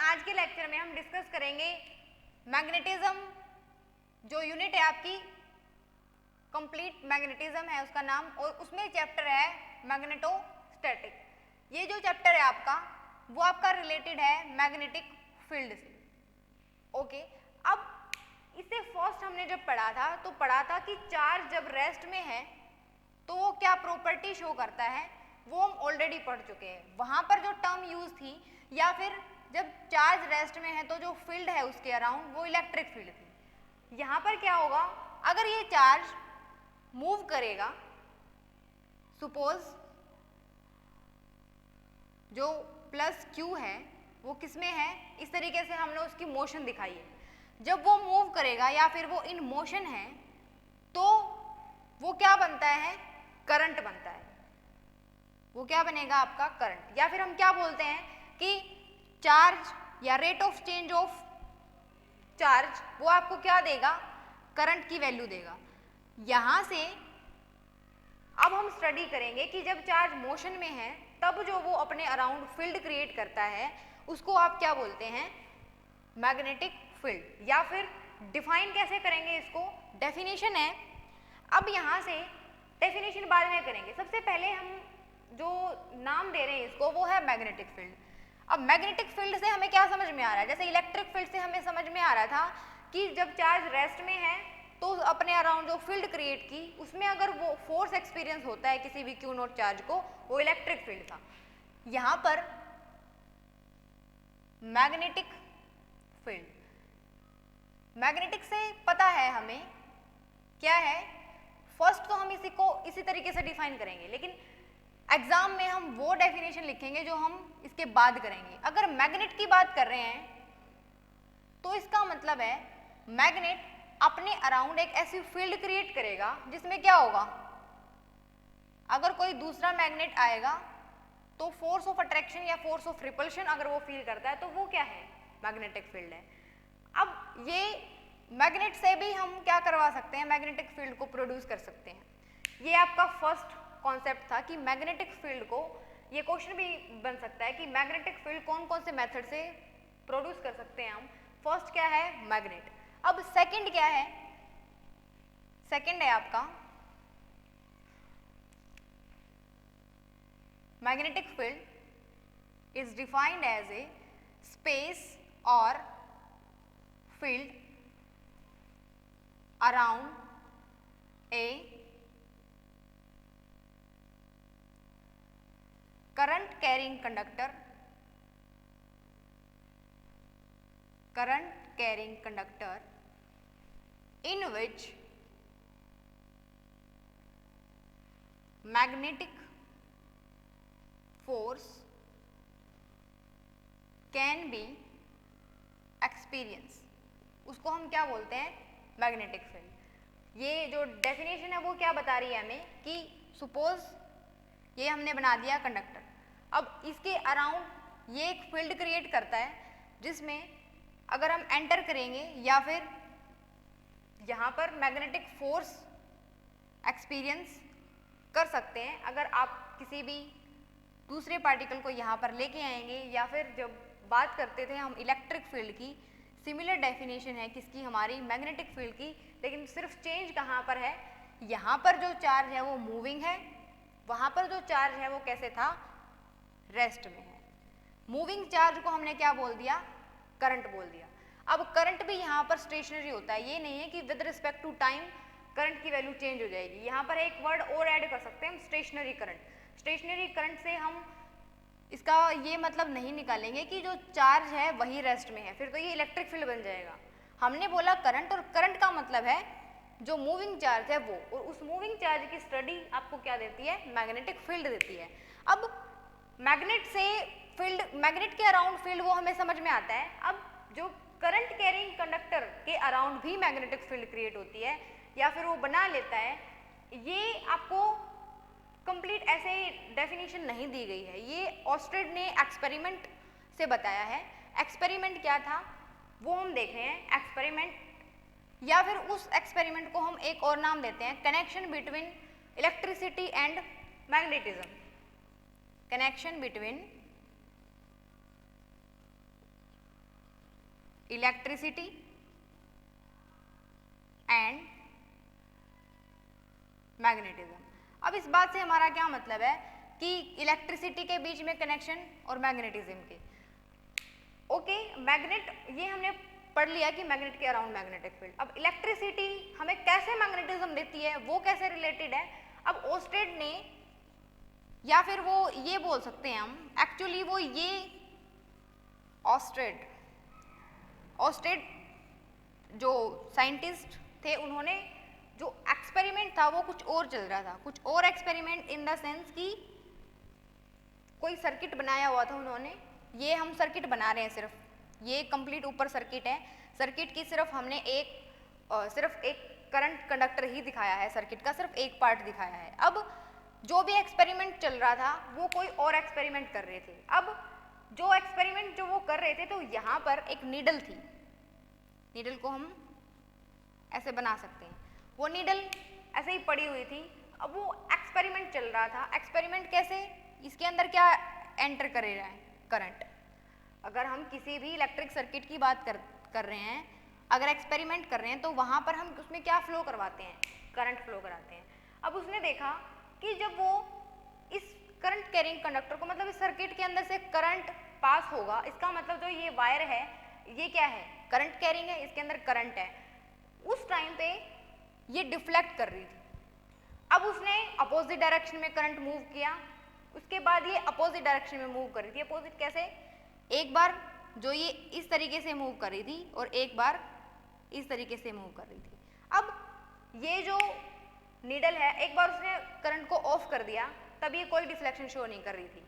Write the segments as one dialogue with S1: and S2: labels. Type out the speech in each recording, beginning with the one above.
S1: आज के लेक्चर में हम डिस्कस करेंगे मैग्नेटिज्म, जो यूनिट है आपकी कंप्लीट मैग्नेटिज्म है उसका नाम, और उसमें चैप्टर है मैग्नेटोस्टैटिक। ये जो चैप्टर है आपका वो आपका रिलेटेड है मैग्नेटिक फील्ड से। ओके, अब इससे फर्स्ट हमने जब पढ़ा था कि चार्ज जब रेस्ट में है तो वो क्या प्रॉपर्टी शो करता है, वो हम ऑलरेडी पढ़ चुके हैं। वहां पर जो टर्म यूज थी, या फिर जब चार्ज रेस्ट में है तो जो फील्ड है उसके अराउंड वो इलेक्ट्रिक फील्ड थी। यहाँ पर क्या होगा, अगर ये चार्ज मूव करेगा, सपोज जो प्लस क्यू है वो किसमें है, इस तरीके से हमने उसकी मोशन दिखाई है। जब वो मूव करेगा या फिर वो इन मोशन है तो वो क्या बनता है, करंट बनता है। वो क्या बनेगा आपका, करंट। या फिर हम क्या बोलते हैं कि चार्ज या rate of change of charge वो आपको क्या देगा, करंट की वैल्यू देगा। यहां से अब हम स्टडी करेंगे कि जब चार्ज मोशन में है तब जो वो अपने अराउंड फील्ड क्रिएट करता है उसको आप क्या बोलते हैं, मैग्नेटिक फील्ड। या फिर डिफाइन कैसे करेंगे इसको, डेफिनेशन है। अब यहां से डेफिनेशन बाद में करेंगे, सबसे पहले हम जो नाम दे रहे हैं इसको वो है मैग्नेटिक फील्ड। अब मैग्नेटिक फील्ड से हमें क्या समझ में आ रहा है, जैसे इलेक्ट्रिक फील्ड से हमें समझ में आ रहा था कि जब चार्ज रेस्ट में है तो अपने अराउंड जो फील्ड क्रिएट की उसमें अगर वो फोर्स एक्सपीरियंस होता है किसी भी क्यू नॉट चार्ज को, वो इलेक्ट्रिक फील्ड था। यहां पर मैग्नेटिक फील्ड, मैग्नेटिक से पता है हमें क्या है, फर्स्ट तो हम इसी को इसी तरीके से डिफाइन करेंगे, लेकिन एग्जाम में हम वो डेफिनेशन लिखेंगे जो हम इसके बाद करेंगे। अगर मैग्नेट की बात कर रहे हैं तो इसका मतलब है मैग्नेट अपने अराउंड एक ऐसी फील्ड क्रिएट करेगा जिसमें क्या होगा, अगर कोई दूसरा मैग्नेट आएगा तो फोर्स ऑफ अट्रैक्शन या फोर्स ऑफ रिपल्शन अगर वो फील करता है तो वो क्या है, मैग्नेटिक फील्ड है। अब ये मैग्नेट से भी हम क्या करवा सकते हैं, मैग्नेटिक फील्ड को प्रोड्यूस कर सकते हैं। ये आपका फर्स्ट कॉन्सेप्ट था कि मैग्नेटिक फील्ड को, ये क्वेश्चन भी बन सकता है कि मैग्नेटिक फील्ड कौन कौन से मेथड से प्रोड्यूस कर सकते हैं हम। फर्स्ट क्या है, मैग्नेट। अब सेकंड क्या है, सेकंड है आपका magnetic field is defined as a space और field around a current carrying conductor, current carrying conductor in which magnetic force can be experienced, उसको हम क्या बोलते हैं, मैग्नेटिक फील्ड। ये जो डेफिनेशन है वो क्या बता रही है हमें कि सपोज ये हमने बना दिया कंडक्टर, अब इसके अराउंड ये एक फील्ड क्रिएट करता है जिसमें अगर हम एंटर करेंगे या फिर यहाँ पर मैग्नेटिक फोर्स एक्सपीरियंस कर सकते हैं। अगर आप किसी भी दूसरे पार्टिकल को यहाँ पर लेके आएंगे, या फिर जब बात करते थे हम इलेक्ट्रिक फील्ड की, सिमिलर डेफिनेशन है किसकी, हमारी मैग्नेटिक फील्ड की, लेकिन सिर्फ चेंज कहाँ पर है, यहाँ पर जो चार्ज है वो मूविंग है, वहां पर जो चार्ज है वो कैसे था, रेस्ट में है। मूविंग चार्ज को हमने क्या बोल दिया, करंट बोल दिया। अब करंट भी यहाँ पर स्टेशनरी होता है, ये नहीं है कि with respect to time current की वैल्यू चेंज हो जाएगी। यहाँ पर एक वर्ड और ऐड कर सकते हैं हम, स्टेशनरी करंट। स्टेशनरी करंट से हम इसका ये मतलब नहीं निकालेंगे कि जो चार्ज है वही रेस्ट में है, फिर तो ये इलेक्ट्रिक फील्ड बन जाएगा। हमने बोला करंट, और करंट का मतलब है जो मूविंग चार्ज है वो, और उस मूविंग चार्ज की स्टडी आपको क्या देती है, मैग्नेटिक फील्ड देती है। अब मैग्नेट से फील्ड, मैग्नेट के अराउंड फील्ड वो हमें समझ में आता है। अब जो करंट कैरिंग कंडक्टर के अराउंड भी मैग्नेटिक फील्ड क्रिएट होती है या फिर वो बना लेता है, ये आपको कंप्लीट ऐसे डेफिनेशन नहीं दी गई है, ये ऑस्ट्रेड ने एक्सपेरिमेंट से बताया है। एक्सपेरिमेंट क्या था वो हम देख रहे हैं। एक्सपेरिमेंट, या फिर उस एक्सपेरिमेंट को हम एक और नाम देते हैं, connection between electricity and magnetism. Connection between electricity and magnetism. अब इस बात से हमारा क्या मतलब है कि इलेक्ट्रिसिटी के बीच में कनेक्शन और मैग्नेटिज्म के। ओके, मैग्नेट ये हमने पढ़ लिया कि मैग्नेट के अराउंड मैग्नेटिक फील्ड। अब इलेक्ट्रिसिटी हमें कैसे मैग्नेटिज्म देती है, वो कैसे रिलेटेड है। अब ओस्टेड ने, या फिर वो ये बोल सकते हैं हम, एक्चुअली वो ये ऑस्टेड जो साइंटिस्ट थे, उन्होंने जो एक्सपेरिमेंट था वो कुछ और चल रहा था, कुछ और एक्सपेरिमेंट इन द सेंस कि कोई सर्किट बनाया हुआ था उन्होंने। ये हम सर्किट बना रहे हैं, सिर्फ ये कंप्लीट ऊपर सर्किट है, सर्किट की सिर्फ हमने सिर्फ एक करंट कंडक्टर ही दिखाया है, सर्किट का सिर्फ एक पार्ट दिखाया है। अब जो भी एक्सपेरिमेंट चल रहा था वो कोई और एक्सपेरिमेंट कर रहे थे। अब जो एक्सपेरिमेंट जो वो कर रहे थे, तो यहाँ पर एक नीडल थी, नीडल को हम ऐसे बना सकते हैं, वो नीडल ऐसे ही पड़ी हुई थी। अब वो एक्सपेरिमेंट चल रहा था, एक्सपेरिमेंट कैसे, इसके अंदर क्या एंटर कर रहा है, करंट। अगर हम किसी भी इलेक्ट्रिक सर्किट की बात कर रहे हैं, अगर एक्सपेरिमेंट कर रहे हैं, तो वहाँ पर हम उसमें क्या फ्लो करवाते हैं, करंट फ्लो कराते हैं। अब उसने देखा कि जब वो इस करंट कैरिंग कंडक्टर को, मतलब इस सर्किट के अंदर से करंट पास होगा, इसका मतलब जो ये वायर है ये क्या है, करंट कैरिंग है, इसके अंदर करंट है। उस टाइम पे ये डिफ्लेक्ट कर रही थी। अब उसने अपोजिट डायरेक्शन में करंट मूव किया, उसके बाद ये अपोजिट डायरेक्शन में मूव कर रही थी। अपोजिट कैसे, एक बार जो ये इस तरीके से मूव कर रही थी और एक बार इस तरीके से मूव कर रही थी। अब ये जो नीडल है, एक बार उसने करंट को ऑफ कर दिया, तब ये कोई डिफ्लेक्शन शो नहीं कर रही थी।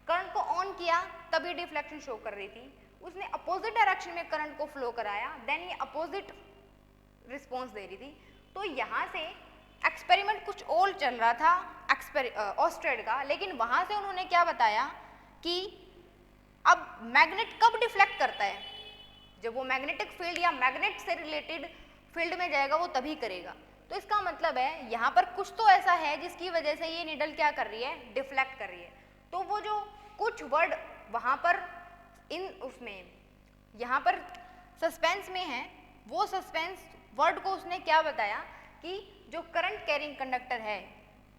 S1: करंट को ऑन किया, तब ये डिफ्लेक्शन शो कर रही थी। उसने अपोजिट डायरेक्शन में करंट को फ्लो कराया, देन ये अपोजिट रिस्पॉन्स दे रही थी। तो यहाँ से एक्सपेरिमेंट कुछ और चल रहा था ऑस्टेड का, लेकिन वहाँ से उन्होंने क्या बताया कि अब मैग्नेट कब डिफ्लेक्ट करता है, जब वो मैग्नेटिक फील्ड या मैग्नेट से रिलेटेड फील्ड में जाएगा वो तभी करेगा। तो इसका मतलब है यहाँ पर कुछ तो ऐसा है जिसकी वजह से ये नीडल क्या कर रही है, डिफ्लेक्ट कर रही है। तो वो जो कुछ वर्ड वहाँ पर उसमें यहाँ पर सस्पेंस में है, वो सस्पेंस वर्ड को उसने क्या बताया कि जो करंट कैरिंग कंडक्टर है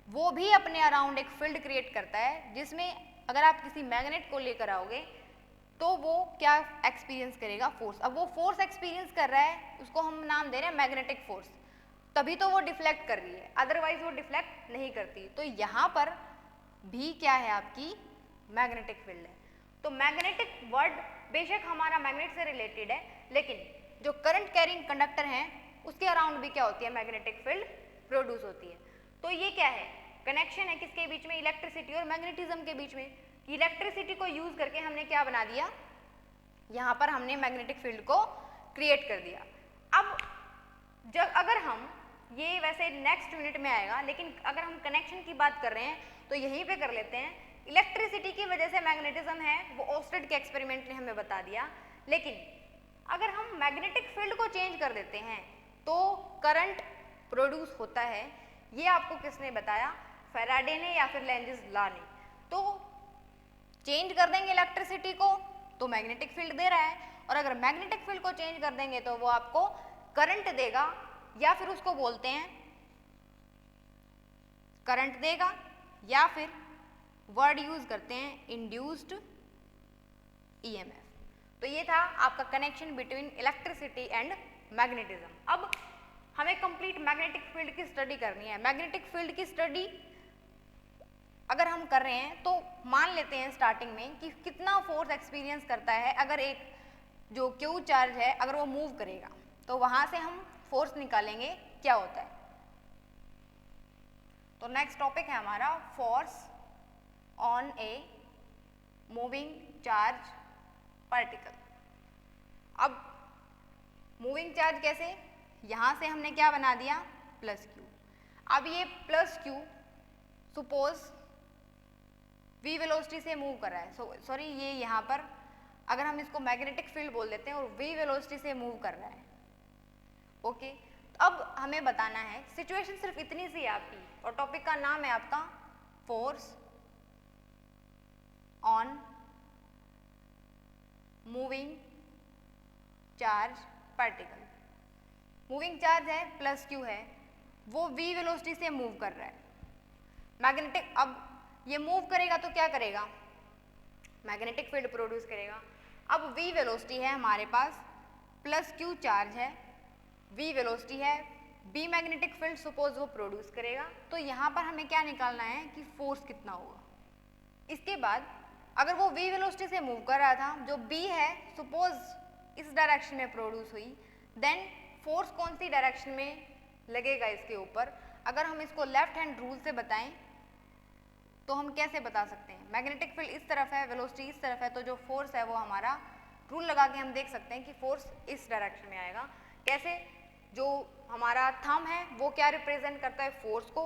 S1: वो भी अपने अराउंड एक फील्ड क्रिएट करता है, जिसमें अगर आप किसी मैग्नेट को लेकर आओगे तो वो क्या एक्सपीरियंस करेगा, फोर्स। अब वो फोर्स एक्सपीरियंस कर रहा है, उसको हम नाम दे रहे हैं मैग्नेटिक फोर्स, तभी तो वो डिफ्लेक्ट कर रही है, अदरवाइज वो डिफ्लेक्ट नहीं करती। तो यहाँ पर भी क्या है, आपकी मैग्नेटिक फील्ड है। तो मैग्नेटिक वर्ड बेशक हमारा मैग्नेट से रिलेटेड है, लेकिन जो करंट कैरिंग कंडक्टर हैं उसके अराउंड भी क्या होती है, मैग्नेटिक फील्ड प्रोड्यूस होती है। तो ये क्या है, कनेक्शन है किसके बीच में, इलेक्ट्रिसिटी और मैग्नेटिज्म के बीच में। इलेक्ट्रिसिटी को यूज करके हमने क्या बना दिया, यहाँ पर हमने मैग्नेटिक फील्ड को क्रिएट कर दिया। अब जब अगर हम ये वैसे नेक्स्ट यूनिट में आएगा, लेकिन अगर हम कनेक्शन की बात कर रहे हैं तो यहीं पे कर लेते हैं। इलेक्ट्रिसिटी की वजह से मैग्नेटिज्म है, वो ऑस्टेड के एक्सपेरिमेंट ने हमें बता दिया। लेकिन अगर हम मैग्नेटिक फील्ड को चेंज कर देते हैं तो करंट प्रोड्यूस होता है। ये आपको किसने बताया, फैराडे ने या फिर लेंजिस लॉ ने। तो चेंज कर देंगे इलेक्ट्रिसिटी को तो मैग्नेटिक फील्ड दे रहा है, और अगर मैग्नेटिक फील्ड को चेंज कर देंगे तो वो आपको करंट देगा, या फिर उसको बोलते हैं करंट देगा, या फिर वर्ड यूज करते हैं इंड्यूस्ड ईएमएफ। तो ये था आपका connection between electricity and magnetism. अब हमें कंप्लीट मैग्नेटिक फील्ड की स्टडी करनी है। मैग्नेटिक फील्ड की स्टडी अगर हम कर रहे हैं तो मान लेते हैं स्टार्टिंग में कि कितना फोर्स एक्सपीरियंस करता है अगर एक जो क्यू चार्ज है अगर वो मूव करेगा, तो वहां से हम फोर्स निकालेंगे क्या होता है। तो नेक्स्ट टॉपिक है हमारा force on a moving charge particle. अब मूविंग चार्ज कैसे, यहां से हमने क्या बना दिया, प्लस क्यू। अब ये plus Q suppose v velocity से मूव कर रहा है, सॉरी ये यहाँ पर अगर हम इसको मैग्नेटिक फील्ड बोल देते हैं और v वेलोसिटी से मूव कर रहा है। ओके, तो अब हमें बताना है, सिचुएशन सिर्फ इतनी सी है आपकी, और टॉपिक का नाम है आपका force on moving charge particle. Moving charge है प्लस क्यू है, वो v वेलोसिटी से मूव कर रहा है। मैग्नेटिक, अब ये मूव करेगा तो क्या करेगा, मैग्नेटिक फील्ड प्रोड्यूस करेगा। अब v वेलोसिटी है हमारे पास, प्लस क्यू चार्ज है, v वेलोसिटी है, b मैग्नेटिक फील्ड सपोज वो प्रोड्यूस करेगा। तो यहाँ पर हमें क्या निकालना है कि फोर्स कितना होगा। इसके बाद अगर वो v वेलोसिटी से मूव कर रहा था, जो b है सपोज इस डायरेक्शन में प्रोड्यूस हुई, देन फोर्स कौन सी डायरेक्शन में लगेगा इसके ऊपर। अगर हम इसको लेफ्ट हैंड रूल से बताएं तो हम कैसे बता सकते हैं, मैग्नेटिक फील्ड इस तरफ है, वेलोसिटी इस तरफ है, तो जो फोर्स है वो हमारा रूल लगा के हम देख सकते हैं कि फोर्स इस डायरेक्शन में आएगा। कैसे, जो हमारा थंब है वो क्या रिप्रेजेंट करता है, फोर्स को,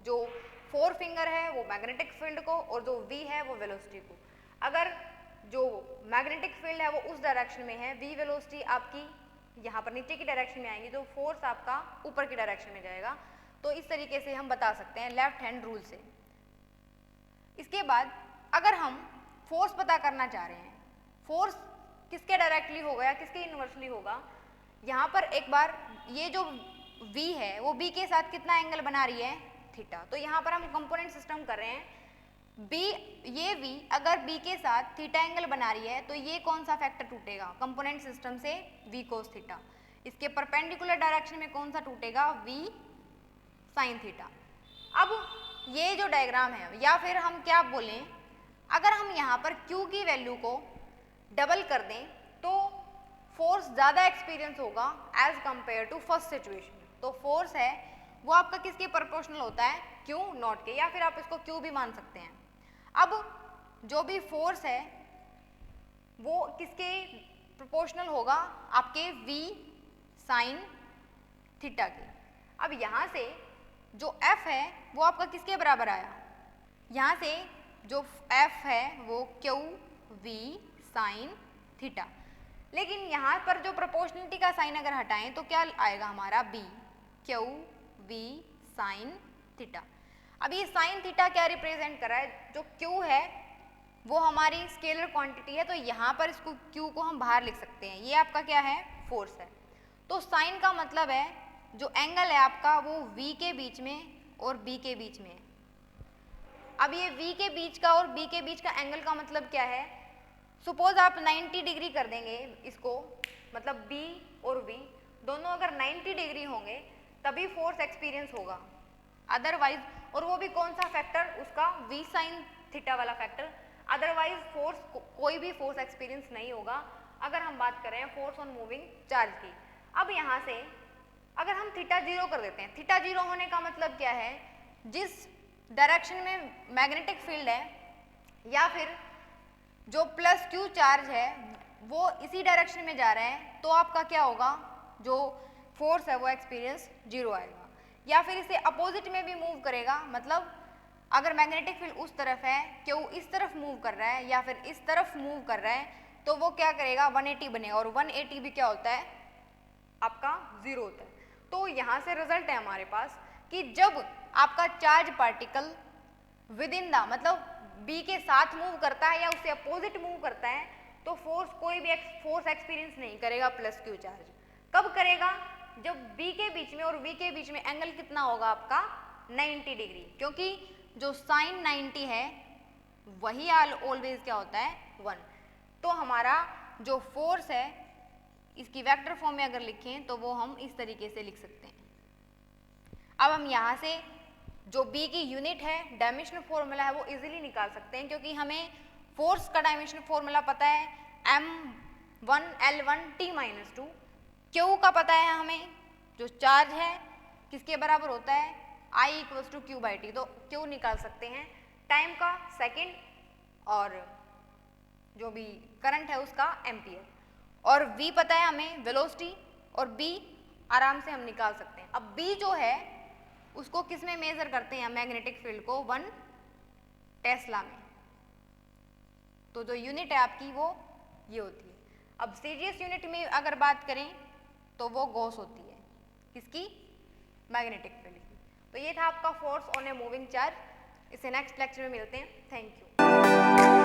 S1: जो फोर फिंगर है वो मैग्नेटिक फील्ड को, और जो v है वो वेलोसिटी को। अगर जो मैग्नेटिक फील्ड है वो उस डायरेक्शन में है, v वेलोसिटी आपकी यहाँ पर नीचे की डायरेक्शन में आएंगी, तो फोर्स आपका ऊपर की डायरेक्शन में जाएगा। तो इस तरीके से हम बता सकते हैं लेफ्ट हैंड रूल से। इसके बाद अगर हम फोर्स पता करना चाह रहे हैं, फोर्स किसके डायरेक्टली होगा या किसके इनवर्सली होगा, यहाँ पर एक बार ये जो v है वो b के साथ कितना एंगल बना रही है, थीटा। तो यहाँ पर हम कंपोनेंट सिस्टम कर रहे हैं, ये v अगर b के साथ थीटा एंगल बना रही है तो ये कौन सा फैक्टर टूटेगा, कंपोनेंट सिस्टम से v cos थीटा। इसके परपेंडिकुलर डायरेक्शन में कौन सा टूटेगा, v sin थीटा। अब ये जो डायग्राम है, या फिर हम क्या बोलें, अगर हम यहाँ पर q की वैल्यू को डबल कर दें तो फोर्स ज़्यादा एक्सपीरियंस होगा as compared to first situation. तो फोर्स है वो आपका किसके प्रोपोर्शनल होता है, q नॉट के, या फिर आप इसको q भी मान सकते हैं। अब जो भी फोर्स है वो किसके प्रोपोर्शनल होगा, आपके v साइन थीटा के। अब यहाँ से जो f है वो आपका किसके बराबर आया, यहाँ से जो f है वो q v साइन थीटा। लेकिन यहाँ पर जो प्रोपोर्शनलिटी का साइन अगर हटाएं तो क्या आएगा हमारा, b q v sine theta. अब ये साइन थीटा क्या रिप्रेजेंट कर रहा है, जो q है वो हमारी स्केलर क्वांटिटी है, तो यहाँ पर इसको q को हम बाहर लिख सकते हैं, ये आपका क्या है, फोर्स है। तो साइन का मतलब है जो एंगल है आपका वो v के बीच में और b के बीच में है। अब ये v के बीच का और b के बीच का एंगल का मतलब क्या है, सपोज आप 90 डिग्री कर देंगे इसको, मतलब b और v दोनों अगर 90 डिग्री होंगे तभी फोर्स एक्सपीरियंस होगा, अदरवाइज, और वो भी कौन सा फैक्टर, उसका v साइन थीटा वाला फैक्टर, अदरवाइज फोर्स कोई भी फोर्स एक्सपीरियंस नहीं होगा। अगर हम बात करें फोर्स ऑन मूविंग चार्ज की, अब यहाँ से अगर हम थीटा जीरो कर देते हैं, थीटा जीरो होने का मतलब क्या है, जिस डायरेक्शन में मैग्नेटिक फील्ड है या फिर जो प्लस क्यू चार्ज है वो इसी डायरेक्शन में जा रहे हैं, तो आपका क्या होगा, जो फोर्स है वो एक्सपीरियंस जीरो आएगा। या फिर इसे अपोजिट में भी मूव करेगा, मतलब अगर मैग्नेटिक फील्ड उस तरफ है, क्यू इस तरफ मूव कर रहा है या फिर इस तरफ मूव कर रहा है, तो वो क्या करेगा, 180 बनेगा, और 180 भी क्या होता है, आपका जीरो होता है। तो यहाँ से रिजल्ट है हमारे पास कि जब आपका charge particle with in the, मतलब b के साथ मूव करता है या उससे अपोजिट मूव करता है, तो फोर्स कोई भी फोर्स एक्सपीरियंस नहीं करेगा प्लस क्यू चार्ज। कब करेगा, जब b के बीच में और v के बीच में एंगल कितना होगा आपका, 90 डिग्री, क्योंकि जो साइन 90 है वही ऑलवेज क्या होता है, 1। तो हमारा जो फोर्स है इसकी वेक्टर फॉर्म में अगर लिखें तो वो हम इस तरीके से लिख सकते हैं। अब हम यहाँ से जो b की यूनिट है, डायमेंशनल फॉर्मूला है, वो इजीली निकाल सकते हैं, क्योंकि हमें फोर्स का डायमेंशनल फॉर्मूला पता है m1 L1 T-2, q का पता है हमें, जो चार्ज है किसके बराबर होता है, I = q/t, तो q निकाल सकते हैं, टाइम का सेकंड, और जो भी करंट है उसका एम्पियर, और v पता है हमें वेलोसिटी, और b आराम से हम निकाल सकते हैं। अब b जो है उसको किस में मेजर करते हैं, मैग्नेटिक फील्ड को 1 टेस्ला में, तो जो यूनिट है आपकी वो ये होती है। अब सीजीएस यूनिट में अगर बात करें तो वो गॉस होती है, किसकी, मैग्नेटिक फील्ड की। तो ये था आपका force on a moving charge. इसे नेक्स्ट लेक्चर में मिलते हैं, थैंक यू।